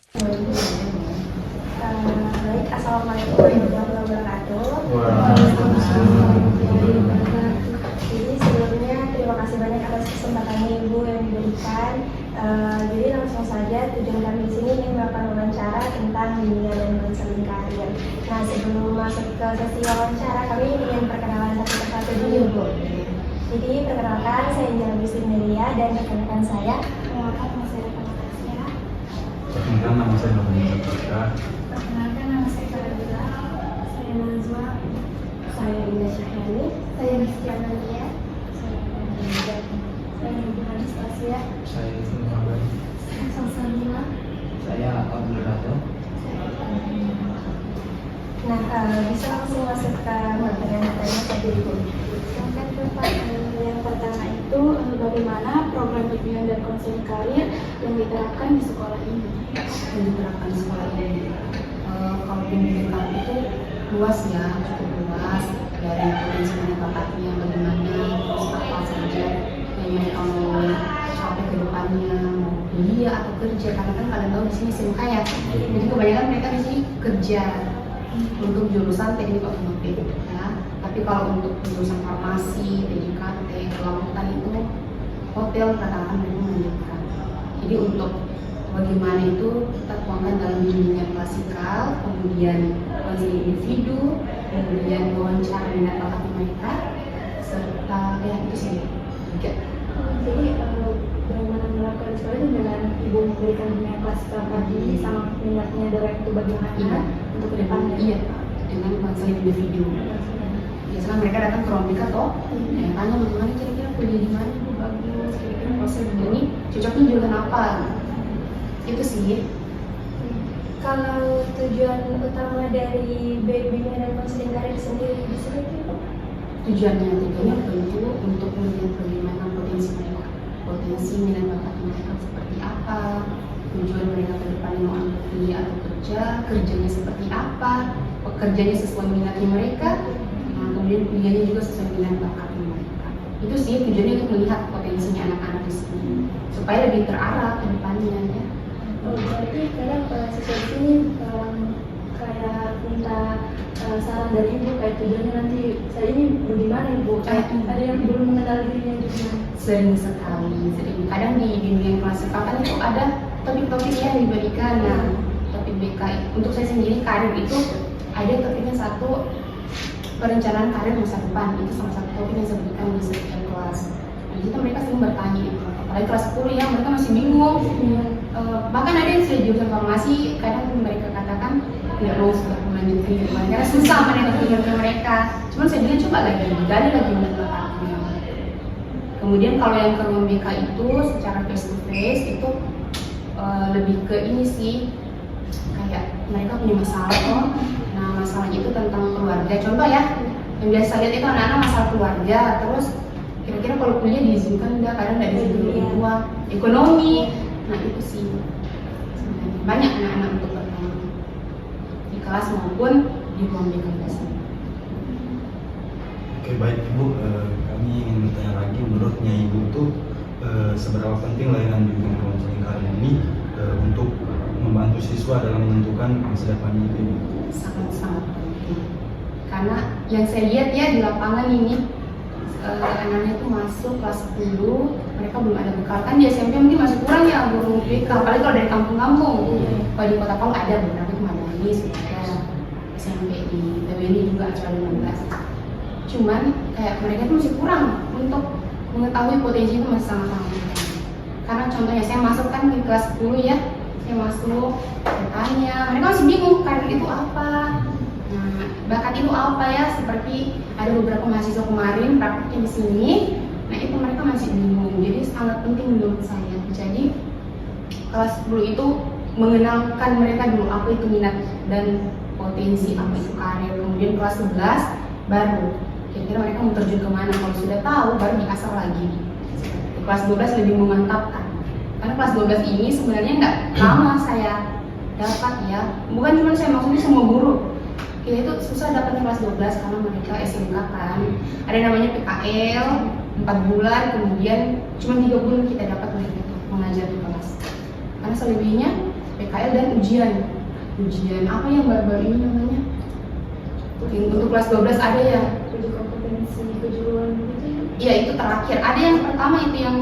Baik, assalamualaikum warahmatullahi wabarakatuh. Jadi sebelumnya terima kasih banyak atas kesempatannya Ibu yang diberikan. Jadi langsung saja tujuan kami di sini ingin melakukan wawancara tentang bimbingan dan konseling karir. Nah, sebelum masuk ke sesi wawancara, kami ingin perkenalan satu persatu dulu, Bu. Jadi perkenalkan, saya Angela Bismilia dan rekan-rekan saya. Perkenalkan, nama saya Rekan-rekan. Perkenalkan, nama saya Nurul Putra. Perkenalkan, nama saya Karabila. Saya Nazwa. Saya Indah Syahrani. Saya Rizky Analia. Saya Ibu Anastasia. Saya Ibnu Muhammad. Saya Salsalina. Saya Abdul Rahman. Nah, bisa langsung masuk ke materi yang tanya tadi Ibu. Silakan Bapak. Yang pertama itu bagaimana program bimbingan dan konseling karir yang diterapkan di sekolah ini? Yang diterapkan di sekolah ini, kalau bimbingan karir itu luas ya, cukup luas, dari potensi bakatnya bagaimana, terus apa saja yang mereka mau capai ke depannya, mau kuliah atau kerja, karena kan kalian tahu di sini SMK ya, jadi kebanyakan mereka di sini kerja untuk jurusan teknik otomotif ya. Tapi kalau untuk jurusan farmasi, PJKT, pelabuhan itu hotel rata-rata mereka melanjutkan. Jadi untuk bagaimana itu kita tuangkan dalam bimbingan klasikal, kemudian konseling individu, kemudian wawancara minat bakat mereka, serta ya itu sih tiga. Jadi bagaimana melakukan sekolah itu dengan Ibu memberikan bimbingan klasikal tadi sama minatnya direct itu bagaimana untuk kedepannya? Iya, dengan konseling individu. Biasanya mereka datang ke ruang BK toh, ya, tanya bagaimana kira-kira kuliah di mana Bu bagus, kira-kira proses ini cocoknya jurusan apa? Itu sih. Kalau tujuan utama dari bimbingan dan konseling karir sendiri di sini itu Tujuannya tentu untuk melihat bagaimana potensi mereka, potensi minat bakat mereka seperti apa, tujuan mereka ke depan mau ambil kuliah atau kerja, kerjanya seperti apa, pekerjaannya sesuai minatnya mereka, nah, kemudian kuliahnya juga sesuai minat bakatnya mereka. Itu sih tujuannya untuk melihat potensinya anak-anak di sini supaya lebih terarah ke depannya ya. berarti kadang siswa di sini kayak minta saran dari Ibu kayak tujuannya nanti saya ini bagaimana Ibu? Ada yang belum mengenal dirinya gimana? Sering sekali, kadang di bimbingan klasikal kan itu ada topik-topik yang diberikan. Nah, topik BK untuk saya sendiri karir itu ada topiknya satu, perencanaan karir masa depan, itu salah satu topik yang saya berikan di setiap kelas. Nah, di situ mereka sering bertanya, apalagi kelas 10 ya, mereka masih bingung. Bahkan ada yang sudah jurusan farmasi, kadang mereka katakan tidak mau sudah melanjutkan di depan karena susah mereka tujuan mereka. Cuman saya bilang coba lagi, gali lagi minat bakatnya. Kemudian kalau yang ke ruang BK itu secara face to face itu lebih ke ini sih, kayak mereka punya masalah kok. Nah, masalahnya itu tentang keluarga. Contoh ya, yang biasa lihat itu anak-anak masalah keluarga, terus kira-kira kalau kuliah diizinkan enggak, kadang nggak diizinkan tua, ekonomi. Nah itu sih sebenarnya banyak anak-anak untuk bertanya di kelas maupun di ruang BK biasanya. Oke, baik Ibu, kami ingin bertanya lagi, menurutnya Ibu itu seberapa penting layanan bimbingan konseling karir ini untuk membantu siswa dalam menentukan masa depannya itu Ibu? Sangat-sangat penting karena yang saya lihat ya di lapangan ini anak-anak itu masuk kelas 10 mereka belum ada bekal, kan di SMP mungkin masih kurang ya guru BK, apalagi kalau dari kampung-kampung. Kalau di Kota Palu ada beberapa itu Madani, ada SMP di TWNI juga acara 15. Cuman kayak mereka itu masih kurang untuk mengetahui potensi itu masih sangat rendah. Karena contohnya saya masuk kan di kelas 10 ya, saya masuk bertanya, mereka masih bingung karir itu apa. Nah, bakat itu apa ya? Seperti ada beberapa mahasiswa kemarin praktiknya di sini. Nah, itu mereka masih bingung. Jadi sangat penting menurut saya. Jadi kelas 10 itu mengenalkan mereka dulu apa itu minat dan potensi, apa itu karir. Kemudian kelas 11 baru kira-kira mereka mau terjun kemana. Kalau sudah tahu baru diasah lagi. Di kelas 12 lebih memantapkan. Karena kelas 12 ini sebenarnya nggak lama saya dapat ya. Bukan cuma saya, maksudnya semua guru. Kita itu susah dapatnya kelas 12 karena mereka SMK kan. Ada namanya PKL 4 bulan, kemudian cuma 3 bulan kita dapat mereka itu mengajar di kelas. Karena selebihnya PKL dan ujian apa yang baru-baru ini namanya, yang untuk kelas 12 ada ya, uji kompetensi kejuruan gitu ya. iya itu terakhir. Ada yang pertama itu yang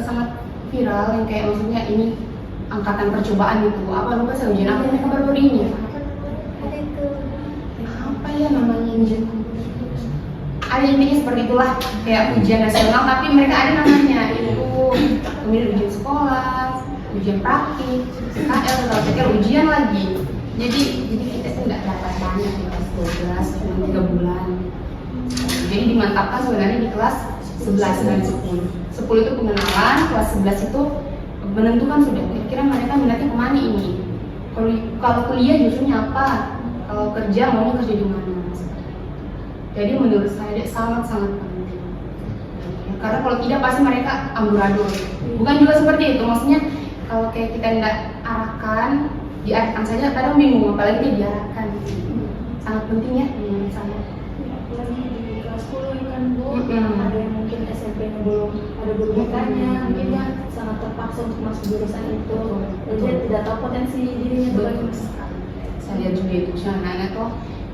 sangat viral, yang kayak maksudnya ini angkatan percobaan gitu, apa lupa saya, ujian apa yang mereka baru-baru ini ya, Ada itu. apa ya namanya, ujian ada intinya seperti itulah, kayak ujian nasional tapi mereka ada namanya itu, kemudian ujian sekolah, ujian praktik, KL, kalau PKL ujian lagi. Jadi kita tuh nggak dapat banyak di kelas 12 cuma 3 bulan. Jadi dimantapkan sebenarnya di kelas 11 dan 10. 10 itu pengenalan, kelas 11 itu menentukan sudah kira-kira mereka minatnya kemana ini. Kalau kuliah jurusannya apa, kalau kerja mau kerja di mana. Jadi menurut saya sangat-sangat penting. Karena kalau tidak pasti mereka amburadul. Bukan juga seperti itu, maksudnya kalau kayak kita tidak diarahkan saja kadang bingung, apalagi dia diarahkan. Sangat penting ya menurut saya. Apalagi di kelas 10 kan Bu, ada yang mungkin SMP-nya belum ada guru BK-nya, mungkin dia sangat terpaksa untuk masuk jurusan itu. Jadi dia tidak tahu potensi dirinya Betul sekali. Saya lihat juga itu anak-anak tuh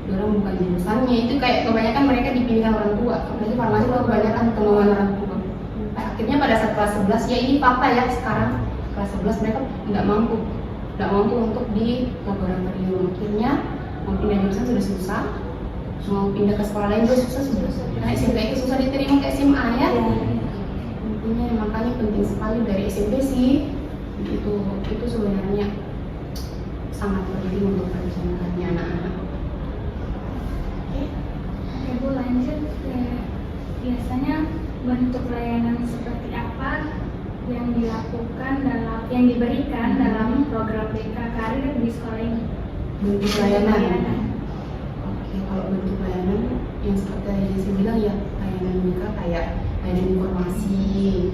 orang bukan jurusannya, itu kayak kebanyakan mereka dipilihkan orang tua. Apalagi farmasi tuh kebanyakan kemauan orang tua. Akhirnya pada saat kelas 11 ya ini fakta ya, sekarang kelas 11 mereka nggak mampu untuk di laboratorium. Akhirnya mau pindah jurusan sudah susah, mau pindah ke sekolah lain juga susah. Karena SMP itu susah diterima ke SMA ya. Intinya makanya penting sekali dari SMP sih itu sebenarnya sangat penting untuk perencanaannya anak-anak. Oke Bu, lanjut ke biasanya bentuk layanan seperti apa yang dilakukan yang diberikan dalam program BK Karir di sekolah ini? Bentuk layanan. Oke, kalau bentuk layanan yang seperti yang saya bilang ya, layanan mereka kayak layanan informasi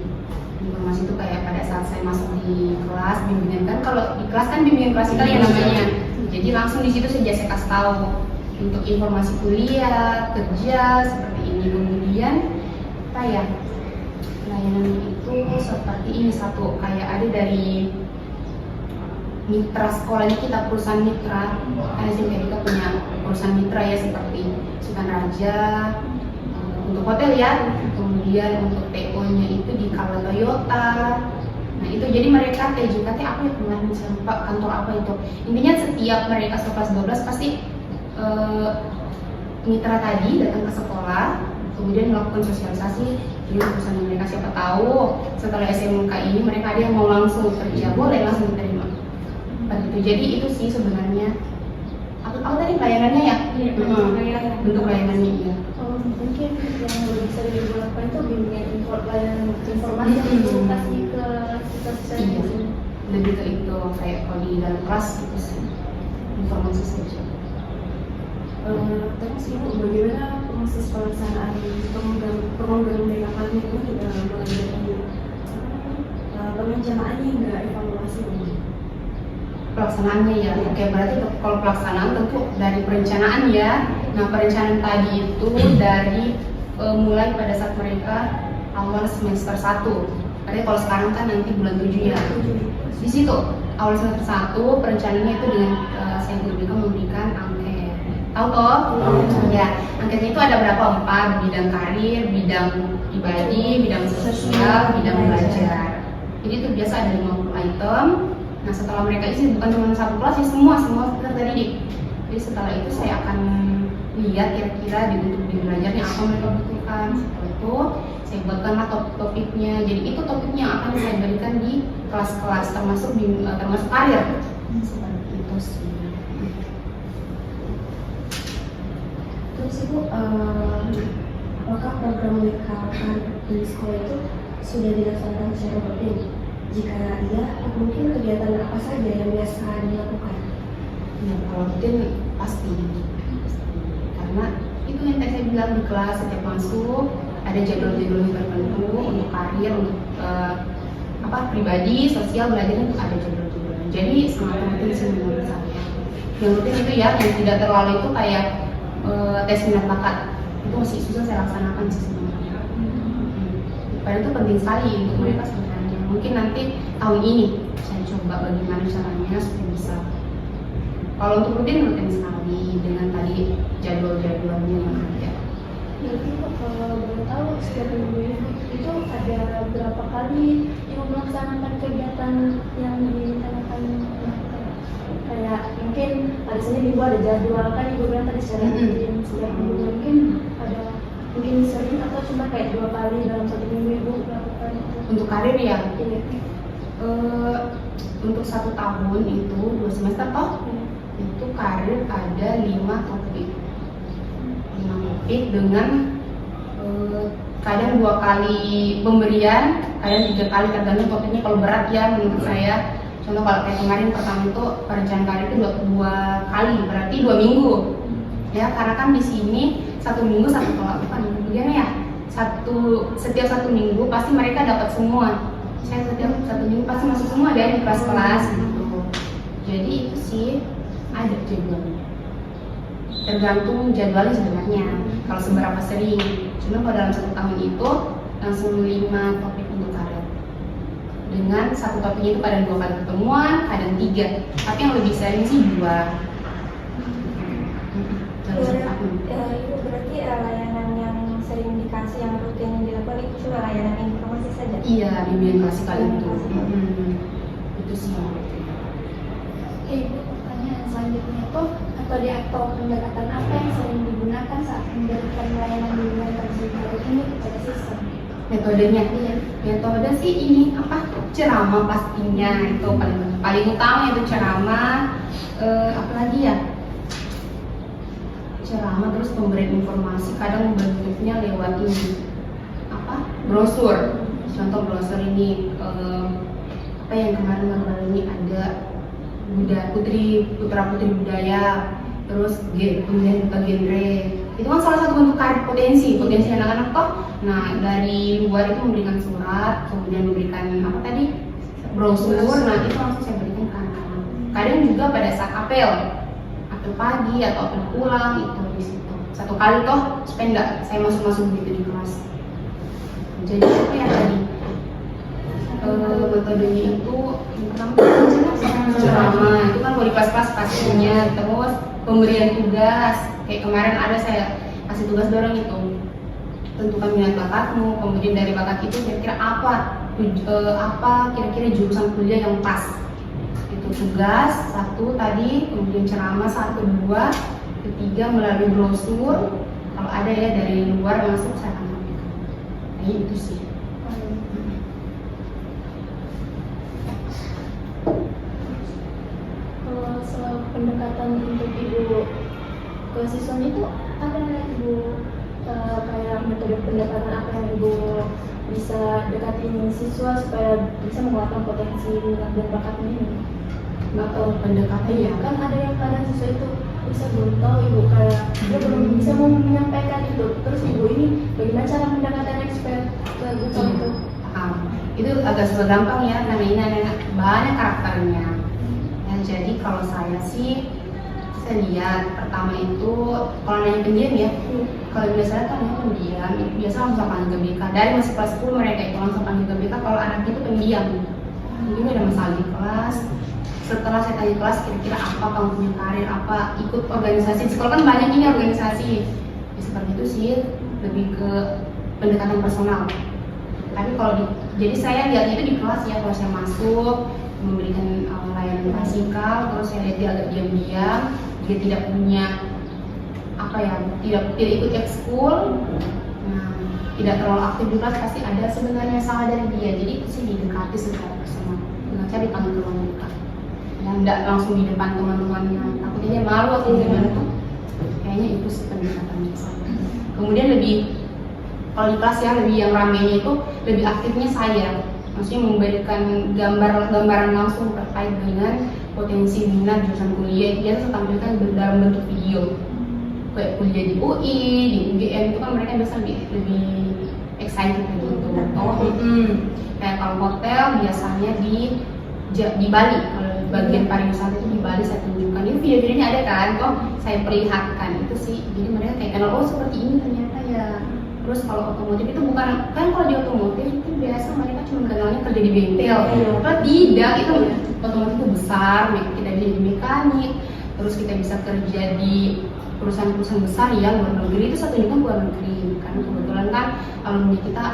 itu kayak pada saat saya masuk di kelas bimbingan, kan kalau di kelas kan bimbingan klasikal ya namanya, jadi langsung di situ saya kasih tahu untuk informasi kuliah, kerja seperti ini. Kemudian apa ya, layanan itu seperti ini, satu kayak ada dari mitra sekolahnya kita, perusahaan mitra, karena kita punya perusahaan mitra ya seperti Sultan Raja untuk hotel ya, kemudian untuk TO-nya itu di Kala Toyota. Nah itu jadi mereka TJKT apa ya kemarin saya lupa kantor apa itu. Intinya setiap mereka kelas 12 pasti mitra tadi datang ke sekolah, kemudian melakukan sosialisasi dengan perusahaan mereka. Siapa tahu setelah SMK ini mereka ada yang mau langsung kerja, boleh langsung diterima. Begitu. Jadi itu sih sebenarnya apa tadi layanannya ya? Iya, bentuk layanannya iya. Mungkin yang lebih sering dilakukan itu bimbingan layanan informasi yang konsultasi ke siswa Iya. di sini. Lebih ke itu kayak kalau di dalam kelas gitu sih, informasi saja. Terus Ibu, bagaimana proses pelaksanaan program BK itu mulai dari perencanaannya hingga evaluasi? Pelaksanaannya ya, oke, berarti kalau pelaksanaan tentu dari perencanaan ya. Nah perencanaan tadi itu dari mulai pada saat mereka awal semester 1. Karena kalau sekarang kan nanti bulan 7 ya. Di situ awal semester 1 perencanaannya itu dengan saya guru memberikan angket. Tahu toh? Ya, angketnya itu ada berapa? 4, bidang karir, bidang pribadi, bidang sosial, bidang belajar. Jadi itu biasa ada 50 item. Nah setelah mereka isi bukan cuma satu kelas ya, semua terdidik. Jadi setelah itu saya akan lihat kira-kira di bentuk di belajarnya apa mereka butuhkan. Setelah itu saya buatkanlah topik-topiknya. Jadi itu topiknya yang akan saya berikan di kelas-kelas termasuk karir. Seperti itu sih. Terus Ibu, apakah program BK di sekolah itu sudah dilaksanakan secara rutin? Jika iya, mungkin kegiatan apa saja yang biasa dilakukan? Ya, kalau rutin pasti. Karena itu yang tadi saya bilang, di kelas setiap masuk ada jadwal-jadwal tertentu untuk karir, untuk pribadi, sosial, belajar itu ada jadwal-jadwal. Jadi sangat rutin sih menurut saya. Yang rutin itu ya, yang tidak terlalu itu kayak tes minat bakat, itu masih susah saya laksanakan sih sebenarnya. Padahal itu penting sekali untuk mereka sebenarnya. Mungkin nanti tahun ini saya coba bagaimana caranya supaya bisa. Kalau untuk rutin sekali dengan tadi jadwal-jadwalnya yang ada. Berarti kalau boleh tahu setiap minggu itu ada berapa kali ibu melaksanakan kegiatan yang direncanakan melakukan? Kayak mungkin hari Senin ibu ada jadwal kan ibu bilang tadi secara rutin setiap minggu, mungkin ada mungkin sering atau cuma kayak 2 kali dalam 1 minggu ibu melakukan itu? Untuk karir ya, Iya. untuk 1 tahun itu 2 semester toh, itu karir ada 5 topik dengan kadang 2 kali pemberian, kadang 3 kali tergantung topiknya. Kalau berat ya menurut saya, contoh kalau kayak kemarin pertama itu perencanaan karir itu 2 kali, berarti 2 minggu ya, karena kan di sini 1 minggu 1 kemudian ya setiap 1 minggu pasti mereka dapat semua. Saya setiap 1 minggu pasti masuk semua dari kelas-kelas gitu. Jadi itu sih ada jadwalnya, tergantung jadwalnya sebenarnya kalau seberapa sering. Cuma pada dalam 1 tahun itu langsung 5 topik untuk karir, dengan 1 topiknya itu kadang 2 kali ketemuan, kadang 3, tapi yang lebih sering sih 2 dalam 1 tahun. Ibu berarti layanan yang sering dikasih yang rutin yang dilakukan itu cuma layanan informasi saja? Iya, bimbingan klasikal itu. Itu sih yang rutin. Ibu, pertanyaan selanjutnya itu metode atau pendekatan apa yang sering digunakan saat memberikan layanan bimbingan klasikal ini kepada siswa? Metodenya, metode sih ini ceramah pastinya, itu paling utama itu ceramah. Apalagi ya, ceramah, terus pemberian informasi, kadang bentuknya lewat ini brosur. Contoh brosur ini yang kemarin ini ada putra putri budaya, terus kemudian duta genre. Itu kan salah satu bentuk karir potensi anak-anak toh. Nah, dari luar itu memberikan surat, kemudian memberikan brosur. Nah, itu langsung saya berikan ke anak-anak. Kadang juga pada saat apel pagi atau apel pulang, itu di situ 1 kali toh, supaya enggak saya masuk begitu di kelas. Jadi apa ya tadi, metodenya itu ceramah, itu kan kalau di kelas-kelas pastinya. Terus pemberian tugas, kayak kemarin ada saya kasih tugas dorong itu, tentukan minat bakatmu, kemudian dari bakat itu kira-kira apa kira-kira jurusan kuliah yang pas. Itu tugas 1 tadi, kemudian ceramah 1, 2, ketiga melalui brosur. Kalau ada ya dari luar masuk saya akan sampaikan. Nah, itu sih. Soal pendekatan untuk ibu ke siswanya itu ada ibu kayak metode pendekatan apa yang ibu bisa dekatin siswa supaya bisa mengeluarkan potensi minat dan bakatnya ini? Atau pendekatan ya, Kan ada yang kadang siswa itu bisa belum tahu ibu, kayak dia belum bisa mau menyampaikan itu, terus ibu ini bagaimana cara pendekatannya supaya terbuka itu? Itu agak susah gampang ya, karena ini ada banyak karakternya. Jadi kalau saya sih, saya lihat pertama itu kalau nanya pendiam ya, kalau biasanya kan dia pendiam, biasa langsung panggil ke BK. Dari masih kelas 10 mereka itu langsung panggil ke BK kalau anaknya itu pendiam. Mungkin ada masalah di kelas. Setelah saya tanya kelas, kira-kira apa kamu punya karir, apa ikut organisasi. Di sekolah kan banyak ini organisasi. Ya, seperti itu sih, lebih ke pendekatan personal. Tapi kalau jadi saya lihat itu di kelas ya, kalau saya masuk memberikan layanan klasikal, terus saya lihat dia agak diam-diam, dia tidak punya tidak ikut ekskul, tidak terlalu aktif di kelas, pasti ada sebenarnya salah dari dia. Jadi itu sih didekati secara personal, dengan cara dipanggil ke ruang BK, dan tidak langsung di depan teman-temannya, takutnya dia malu atau gimana tuh. Kayaknya itu sih pendekatannya saya. Kemudian lebih kalau di kelas ya, lebih yang ramenya itu lebih aktifnya saya. Maksudnya memberikan gambaran langsung terkait dengan potensi minat jurusan kuliah. Dia harus tampilkan dalam bentuk video. Kayak kuliah di UI, di UGM itu kan mereka biasa lebih excited gitu. Kayak kalau hotel biasanya di Bali, kalau bagian pariwisata itu di Bali saya tunjukkan. Itu video-videonya ada kan, kok saya perlihatkan itu sih. Jadi mereka kayak kenal, oh seperti ini ternyata ya. Terus kalau otomotif itu bukan, kan kalau di otomotif itu biasa mereka cuma kenalnya kerja di bengkel. Kalau tidak, itu otomotif itu besar, kita bisa jadi mekanik, terus kita bisa kerja di perusahaan-perusahaan besar ya luar negeri. Itu satu juga luar negeri, karena kebetulan kan alumni kita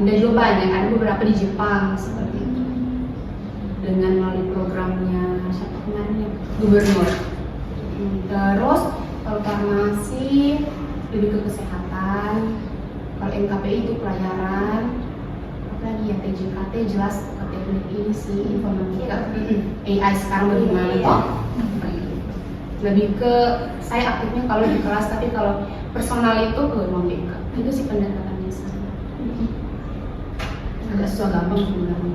nggak juga banyak, ada beberapa di Jepang seperti itu. Dengan melalui programnya siapa kemarin ya, gubernur. Terus kalau farmasi lebih ke kesehatan, kalau MKPI itu pelayaran, apalagi ya TJKT jelas ke teknik ini sih, informatika, AI sekarang bagaimana toh? Lebih ke saya aktifnya kalau di kelas, tapi kalau personal itu ke non-BK. Itu sih pendekatannya saya. Agak susah gampang sebenarnya.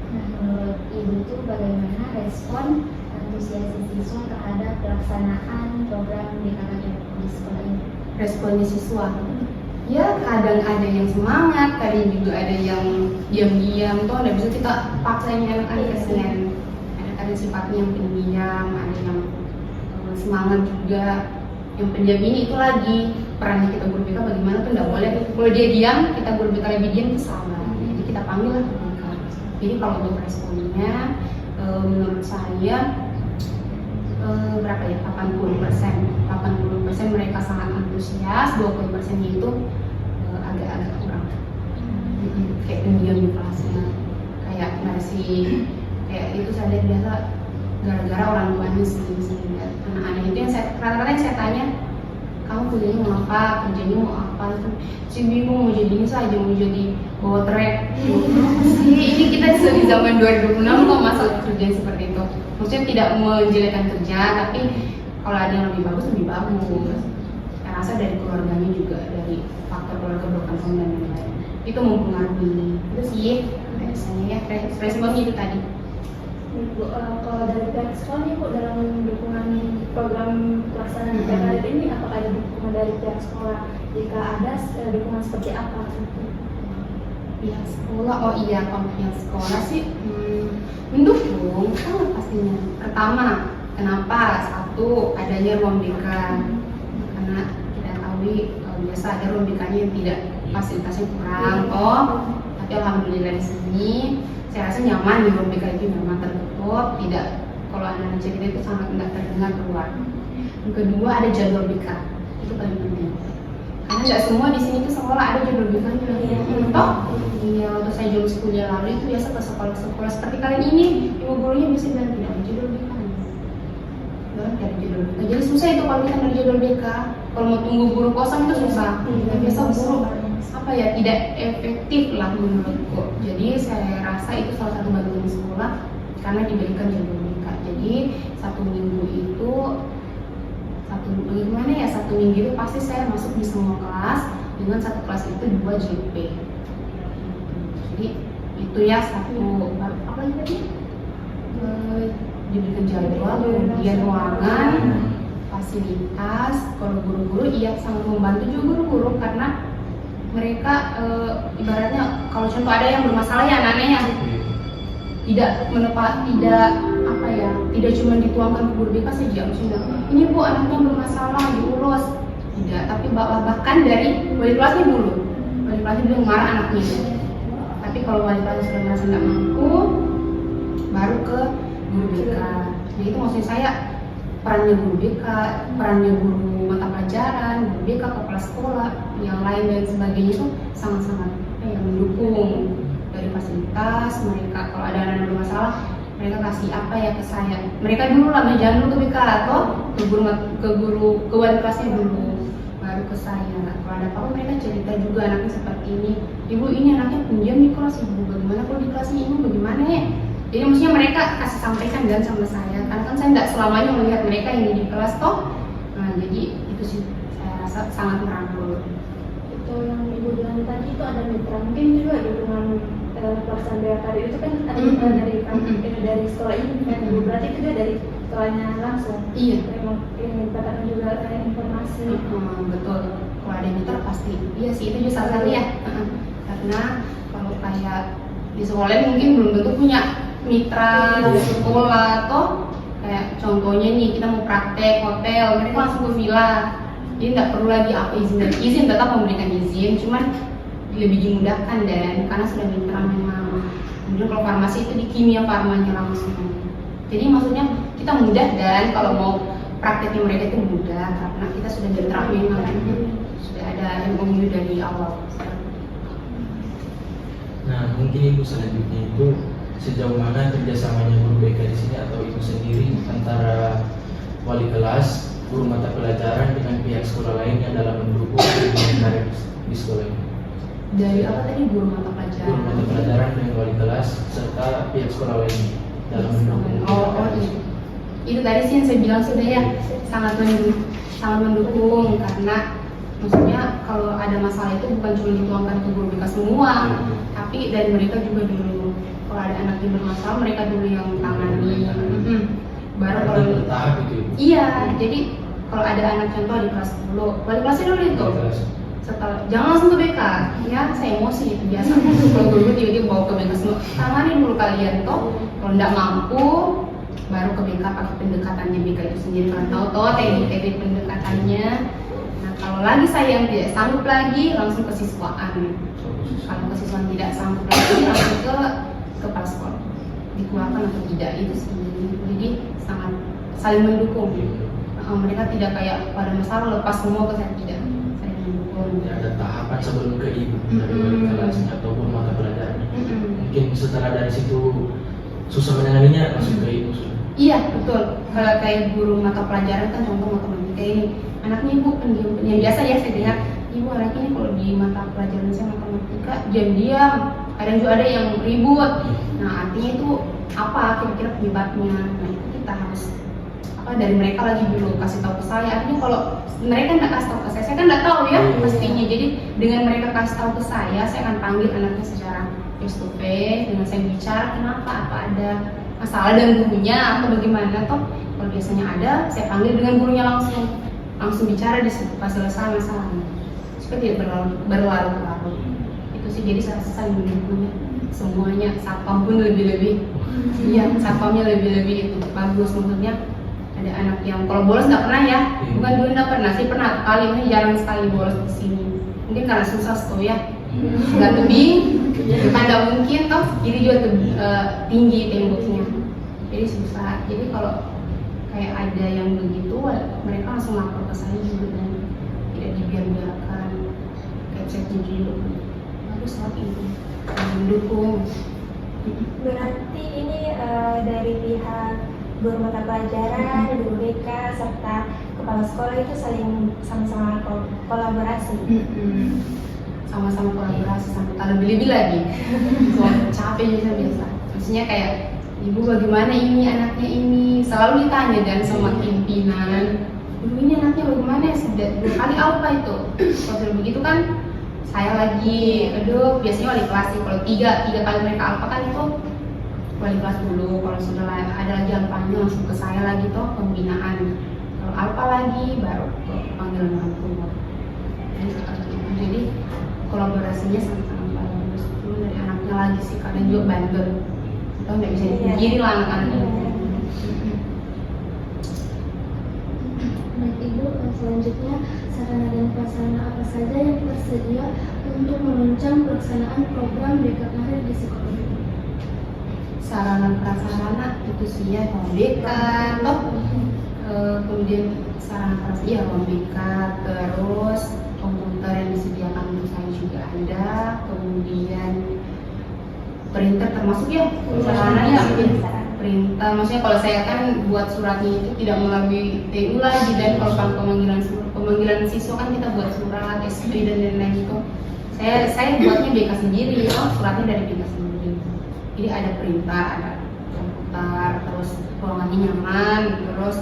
Nah, menurut Ibu itu bagaimana respon antusias siswa terhadap pelaksanaan program BKKBN di sekolah ini? Responnya siswa, ya kadang ada yang semangat, kadang juga ada yang diam-diam. Toh nggak bisa kita paksain anak-anak kesenian. Ada sifatnya yang pendiam, ada yang semangat juga. Yang pendiam ini itu lagi perannya kita guru BK bagaimana tuh nggak boleh. Kalau dia diam, kita guru BK lebih diam itu salah. Jadi kita panggil lah guru BK. Jadi kalau untuk responnya, menurut saya berapa ya? 80% mereka sangat antusias, 20% itu agak-agak kurang. Kayak pendiam di kelasnya, kayak ngasih kayak itu saya lihat biasa gara-gara orang tuanya sih saya lihat anak-anak itu yang rata-rata yang saya tanya, kamu kuliahnya mau apa, kerjanya mau apa, itu si bingung mau jadi ini saja, mau jadi bawa trek. Ini kita di zaman 2006 kok masa kerjaan seperti itu. Maksudnya tidak menjelekkan kerja, tapi kalau ada yang lebih bagus. Saya rasa dari keluarganya juga, dari faktor keluarga berkembang dan lain-lain itu mempengaruhi. Itu sih biasanya ya responsnya itu tadi. Bu, kalau dari pihak sekolah nih Bu, dalam dukungan program pelaksanaan BKKBN ini, apakah ada dukungan dari pihak sekolah? Jika ada, dukungan seperti apa? Pihak sekolah, oh iya, kalau pihak sekolah sih mendukung sangat pastinya. Pertama, kenapa? Satu, adanya ruang BK, karena kita tahu biasa ada ruang BK-nya yang tidak fasilitasnya kurang, tapi alhamdulillah di sini saya rasa nyaman di ruang BK itu, nyaman, tertutup, tidak, kalau anak-anak cerita itu sangat tidak terdengar keluar. Yang kedua, ada jadwal BK, itu paling penting. Karena nggak semua di sini tuh sekolah ada jadwal BK-nya. Iya, waktu saya jam kuliah lalu itu biasa ke sekolah seperti kalian ini, ibu gurunya bisa bilang tidak ada jadwal BK. Tidak ada jadwal BK. Jadi susah itu kalau kita ada jadwal BK. Kalau mau tunggu guru kosong itu susah. Biasa guru apa ya, tidak efektif lah menurutku. Jadi saya rasa itu salah satu bantuan sekolah karena diberikan jadwal BK. Jadi satu minggu itu pasti saya masuk di semua kelas, dengan satu kelas itu 2 JP. Jadi itu ya satu apa lagi tadi? Diberikan jadwal, kemudian ruangan, fasilitas. Kalau guru-guru iya sangat membantu juga guru-guru karena mereka ibaratnya kalau contoh ada yang bermasalah ya anaknya tidak cuma dituangkan ke guru BK saja, maksudnya ini Bu anaknya bermasalah diurus, tidak, tapi bahkan dari wali kelasnya dulu, wali kelasnya dulu yang marah anaknya. Tapi kalau wali kelasnya sudah merasa tidak mampu, baru ke guru BK. Jadi itu maksud saya perannya guru BK, perannya guru mata pelajaran, guru BK, kepala sekolah, yang lain dan sebagainya itu sangat-sangat mendukung dari fasilitas mereka. Kalau ada anak bermasalah, mereka kasih apa ya ke saya. Mereka dulu lah, jangan dulu ke BK atau ke wali kelasnya dulu, baru ke saya. Kalau ada apa-apa mereka cerita juga anaknya seperti ini. Ibu ini anaknya pendiam di kelas, ibu bagaimana kalau di kelasnya ibu bagaimana ya? Jadi maksudnya mereka kasih sampaikan dan sama saya, karena kan saya nggak selamanya melihat mereka ini di kelas toh. Nah jadi itu sih saya rasa sangat merangkul. Itu yang Ibu bilang tadi itu ada mitra, mungkin juga dukungan pelaksanaan BKKBN itu kan ada dari sekolah ini kan Ibu, berarti itu juga dari sekolahnya langsung. Iya. Yang mendapatkan juga informasi. Betul. Kalau ada mitra pasti. Iya sih itu juga salah satu ya. Karena kalau kayak di sekolah mungkin belum tentu punya mitra di sekolah toh, kayak contohnya nih kita mau praktek hotel, mereka langsung ke villa. Jadi nggak perlu lagi apa izin tetap memberikan izin, cuman lebih dimudahkan dan karena sudah mitra memang. Kemudian kalau farmasi itu di kimia farmanya langsung. Jadi maksudnya kita mudah dan kalau mau prakteknya mereka itu mudah karena kita sudah mitra memang, sudah ada MOU dari awal. Nah, mungkin Ibu selanjutnya itu sejauh mana kerjasamanya guru BK di sini atau Ibu sendiri antara wali kelas, guru mata pelajaran dengan pihak sekolah lainnya dalam mendukung pendidikan karir di sekolah ini? Dari apa tadi guru mata pelajaran? Guru mata pelajaran dengan wali kelas serta pihak sekolah lainnya dalam mendukung pendidikan karir. Itu tadi sih yang saya bilang sudah ya, sangat mendukung karena maksudnya kalau ada masalah itu bukan cuma dituangkan ke guru BK semua, tapi dari mereka juga dulu. Kalau ada anak yang bermasalah mereka dulu yang tangani. Baru kalau bertahap itu. Iya, jadi kalau ada anak contoh di kelas 10, wali kelasnya dulu itu. Setelah jangan langsung ke BK, ya saya emosi itu biasa. Kalau guru tiba-tiba bawa ke BK semua, tangani dulu kalian toh. Kalau nggak mampu, baru ke BK pakai pendekatannya BK itu sendiri. Kalau tahu teknik pendekatannya. Nah kalau lagi saya yang tidak sanggup lagi, langsung ke siswaan. Kalau ke siswaan tidak sanggup lagi, langsung ke kepala sekolah. Dikeluarkan atau tidak itu sih. Jadi sangat saling mendukung. Mereka tidak kayak pada masalah lepas semua ke saya, tidak. Saling mendukung. Ya, ada tahapan sebelum ke Ibu dari wali kelasnya ataupun mata pelajarannya. Mungkin setelah dari situ susah menanganinya langsung ke Ibu. Iya betul. Kalau kayak guru mata pelajaran kan contoh matematika ini, anaknya Ibu pendiam. Yang biasa ya saya dengar, Ibu anaknya ini kalau di mata pelajaran saya matematika diam-diam. Kadang juga ada yang ribut. Nah artinya itu apa kira-kira penyebabnya? Nah itu kita harus dari mereka lagi dulu kasih tahu ke saya. Artinya kalau mereka nggak kasih tahu ke saya kan nggak tahu ya pastinya. Jadi dengan mereka kasih tahu ke saya akan panggil anaknya secara face to face, dengan saya bicara kenapa, apa ada masalah dengan gurunya atau bagaimana toh. Kalau biasanya ada, saya panggil dengan gurunya langsung bicara di situ pas selesai masalahnya supaya tidak berlarut-larut. Itu sih jadi saya saling mendukungnya semuanya. Satpam pun lebih-lebih, iya satpamnya lebih-lebih itu bagus. Maksudnya ada anak yang kalau bolos nggak pernah ya, bukan dulu nggak pernah sih, pernah kali ini jarang sekali bolos di sini. Mungkin karena susah tuh ya, nggak tebing, bukan nggak mungkin toh, jadi juga tinggi temboknya, jadi susah. Jadi kalau kayak ada yang begitu, mereka langsung lapor ke saya juga dan tidak dibiarkan, kayak cek dulu. Bagus lagi itu, mendukung. Berarti ini dari pihak guru mata pelajaran, guru BK, serta kepala sekolah itu saling sama-sama kolaborasi. Sama-sama kolaborasi, sampai tak lebih-lebih lagi. Capek biasa. Maksudnya kayak Ibu bagaimana ini anaknya ini selalu ditanya dan sama pimpinan. Ibu ini anaknya bagaimana? Sudah 2 kali apa itu? Kalau sudah begitu kan saya lagi, aduh biasanya wali kelas sih. Kalau 3 kali mereka alfa kan itu wali kelas dulu. Kalau sudah ada lagi alfanya langsung ke saya lagi toh pembinaan. Kalau alfa lagi baru ke panggilan orang tua. Jadi kolaborasinya sangat-sangat bagus. Itu dari anaknya lagi sih, kadang juga bandel. Atau nggak bisa dipungkiri lah anak-anaknya. Baik Ibu, selanjutnya sarana dan prasarana apa saja yang tersedia untuk menunjang pelaksanaan program BK Karir di sekolah? Sarana prasarana itu sih ya ruang BK, toh kemudian sarana prasarana ya ruang BK, terus komputer yang disediakan untuk saya juga ada, kemudian printer termasuk ya sarananya printer. Maksudnya kalau saya kan buat suratnya itu tidak melalui TU lagi, dan kalau pemanggilan siswa kan kita buat surat SP dan lain-lain itu saya buatnya BK sendiri, suratnya dari BK sendiri. Jadi ada printer, ada komputer, terus ruangannya nyaman, terus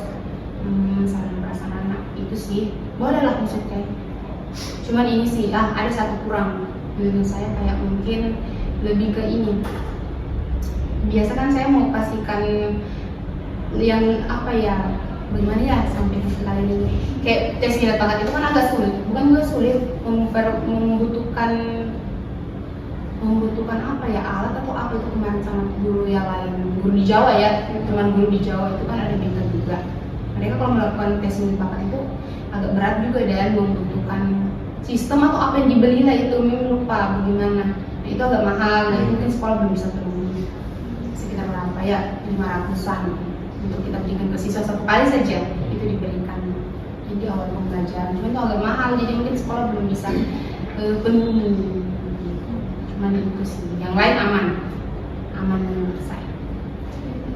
sarana prasarana itu sih boleh lah maksudnya. Cuman ini sih ada satu kurang menurut saya, kayak mungkin lebih ke ini. Biasa kan saya mau kasihkan yang apa ya, bagaimana ya sampai sekali ini kayak tes minat bakat itu kan agak sulit, bukan juga sulit, membutuhkan apa ya, alat atau apa itu kemarin sama guru yang lain, guru di Jawa ya, teman guru di Jawa itu kan ada BK juga. Mereka kalau melakukan tes minat bakat itu agak berat juga dan membutuhkan sistem atau apa yang dibeli lah itu, memang lupa bagaimana. Nah, itu agak mahal, nah itu mungkin sekolah belum bisa penuhi. Sekitar berapa ya? 500-an untuk kita berikan ke siswa satu kali saja itu diberikan. Jadi awal pembelajaran, cuma itu agak mahal, jadi mungkin sekolah belum bisa penuhi. Cuman itu sih, yang lain aman menurut saya.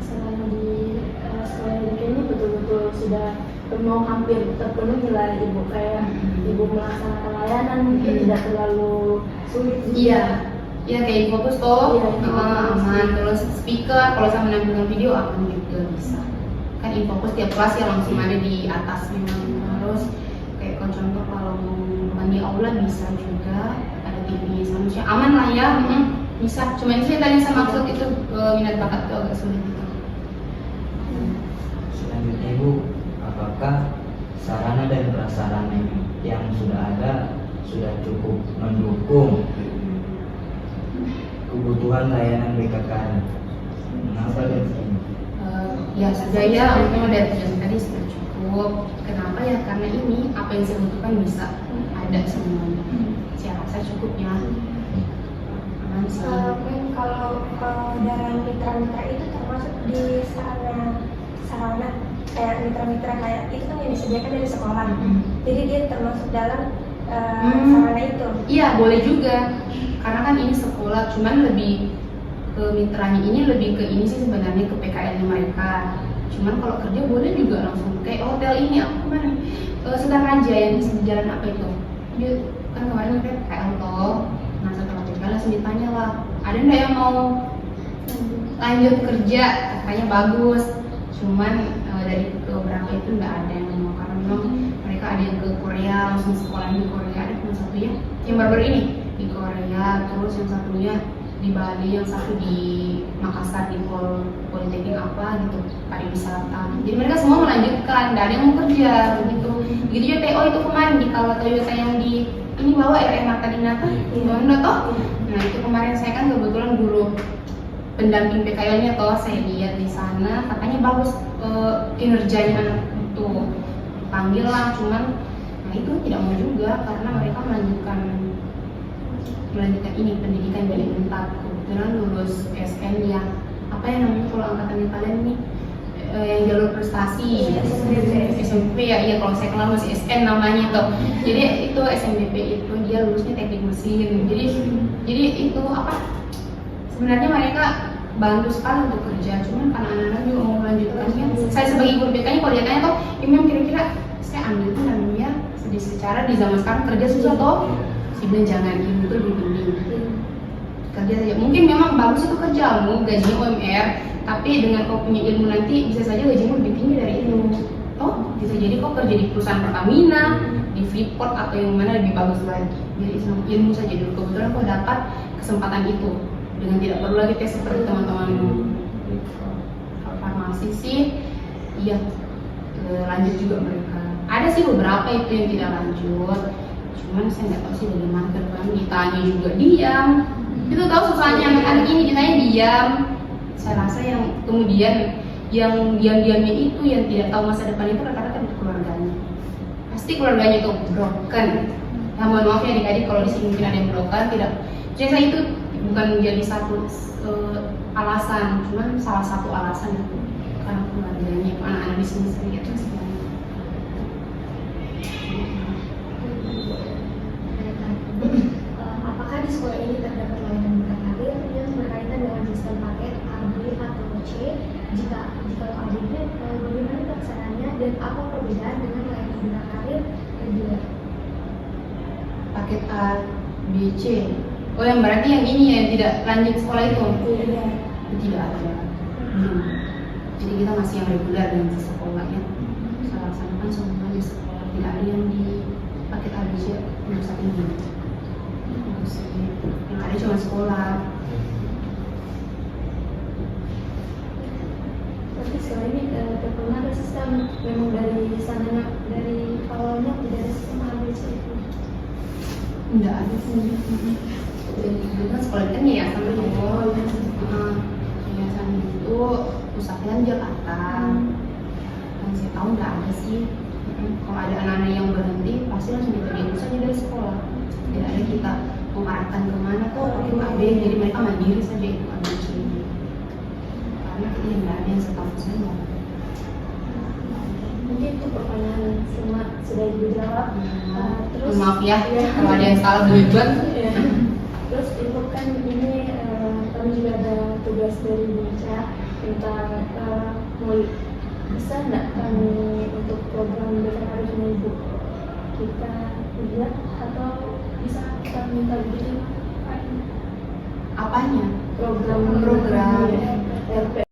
Selama di sekolah ini betul-betul sudah mau hampir terpenuhi lah ibu, kayak ibu melaksanakan layanan mungkin tidak terlalu sulit. Iya, kayak fokus toh, Iya, aman. Terus speaker, kalau saya menampilkan video aman juga bisa. Kan Infokus tiap kelas ya langsung ada di atas memang. Terus kayak contoh kalau bukan di aula bisa juga ada TV seharusnya aman lah ya, bisa. Cuman sih tadi saya maksud itu minat bakat itu agak sulit gitu. Selanjutnya Ibu, apakah sarana dan prasarana yang sudah ada sudah cukup mendukung kebutuhan layanan BKKN? Mengapa demikian? Ya sudah ya, memang dari tujuan tadi sudah cukup. Kenapa ya? Karena ini apa yang saya butuhkan bisa ada semuanya. Saya rasa cukup ya. Aman sih. Mungkin kalau dalam mitra-mitra itu termasuk di sarana kayak mitra-mitra kayak itu kan yang disediakan dari sekolah. Jadi dia termasuk dalam sarana itu. Iya boleh juga. Karena kan ini sekolah, cuman lebih ke mitranya ini lebih ke ini sih sebenarnya ke PKL mereka. Cuman kalau kerja boleh juga langsung kayak hotel ini aku kemarin sedang aja yang di jalan apa itu dia kan kemarin PKL toh. Nah setelah PKL langsung ditanya lah, ada nggak yang mau lanjut kerja? Katanya bagus. Cuman dari beberapa itu nggak ada yang mau, karena memang mereka ada yang ke Korea langsung sekolah di Korea, ada cuma satu ya yang baru-baru ini di Korea, terus yang satunya di Bali, yang satu di Makassar di Politeknik apa gitu, pariwisata. Jadi mereka semua melanjutkan, nggak ada yang mau kerja begitu. Begitu juga TO itu kemarin di kalau Toyota yang di ini bawa RM Marta Dinata, Honda toh. Nah itu kemarin saya kan kebetulan guru pendamping PKL-nya toh, saya lihat di sana katanya bagus kinerjanya anak itu, panggil lah, cuman nah itu tidak mau juga karena mereka melanjutkan ini pendidikan dari unpad, kebetulan lulus SN ya apa yang namanya kalau angkatan kalian nih yang jalur prestasi SMPP ya, iya kalau saya kenal masih SN namanya tuh. Jadi itu SMPP itu dia lulusnya teknik mesin, jadi itu apa sebenarnya mereka bantu sekali untuk kerja, cuman karena anak-anak juga mau melanjutkannya. Saya sebagai guru BK-nya kalau dia tanya toh, Imam kira-kira saya ambil tuh namanya secara di zaman sekarang kerja susah toh. Bilang jangan, ilmu itu lebih penting kerja saja. Mungkin memang bagus itu kerjamu, gajinya UMR, tapi dengan kau punya ilmu nanti bisa saja gajimu lebih tinggi dari itu. Oh, bisa jadi kau kerja di perusahaan Pertamina, di Freeport atau yang mana lebih bagus lagi. Jadi ilmu saja dulu, kebetulan kau dapat kesempatan itu dengan tidak perlu lagi tes seperti teman-teman farmasi sih. Iya, lanjut juga mereka. Ada sih beberapa itu yang tidak lanjut. Cuman saya nggak tahu sih bagaimana ke depan, ditanya juga diam. Itu tahu susahnya anak-anak ini, ditanya diam. Saya rasa yang kemudian yang diam-diamnya itu yang tidak tahu masa depan itu rata-rata itu keluarganya. Pasti keluarganya itu broken. Ya mohon maaf ya adik-adik kalau di sini mungkin ada yang broken, tidak. Jadi saya itu bukan menjadi satu alasan, cuman salah satu alasan itu karena keluarganya, anak-anak di sini saya lihat sebenarnya. Apakah di sekolah ini terdapat layanan berkarir yang berkaitan dengan sistem paket A, B, atau C? Jika ada, bagaimana pelaksanaannya dan apa perbedaan dengan layanan berkarir kedua? Paket A, B, C. Oh yang berarti yang ini ya tidak lanjut sekolah itu? Iya. Tidak ada. Jadi kita masih yang reguler dengan sekolahnya. Saya laksanakan semuanya sekolah, tidak ada yang di paket A, B, C untuk saat ini. Yang ada cuma sekolah. Tapi sekolah ini terpernah ada sistem memang dari sana dari awalnya tidak ada sistem ABC itu. Tidak ada sih. Jadi kan sekolah kan yayasan itu. Yayasan itu pusatnya di Jakarta. Dan saya tahu nggak ada sih. Kalau ada anak-anak yang berhenti, pasti langsung diterima saja dari sekolah. Tidak ada kita mengarahkan kemana tuh AB, jadi mereka mandiri saja itu ambil sini. Karena kita tidak ada yang setahu saya. Mungkin itu pertanyaan semua sudah dijawab. Terus Maaf ya, ya. kalau ada yang salah duluan. Ya. Terus itu kan ini kami juga ada tugas dari BICA tentang bisa nggak kami untuk program BKK Ibu kita lihat atau bisa kita minta bikin Apanya? program Program. RP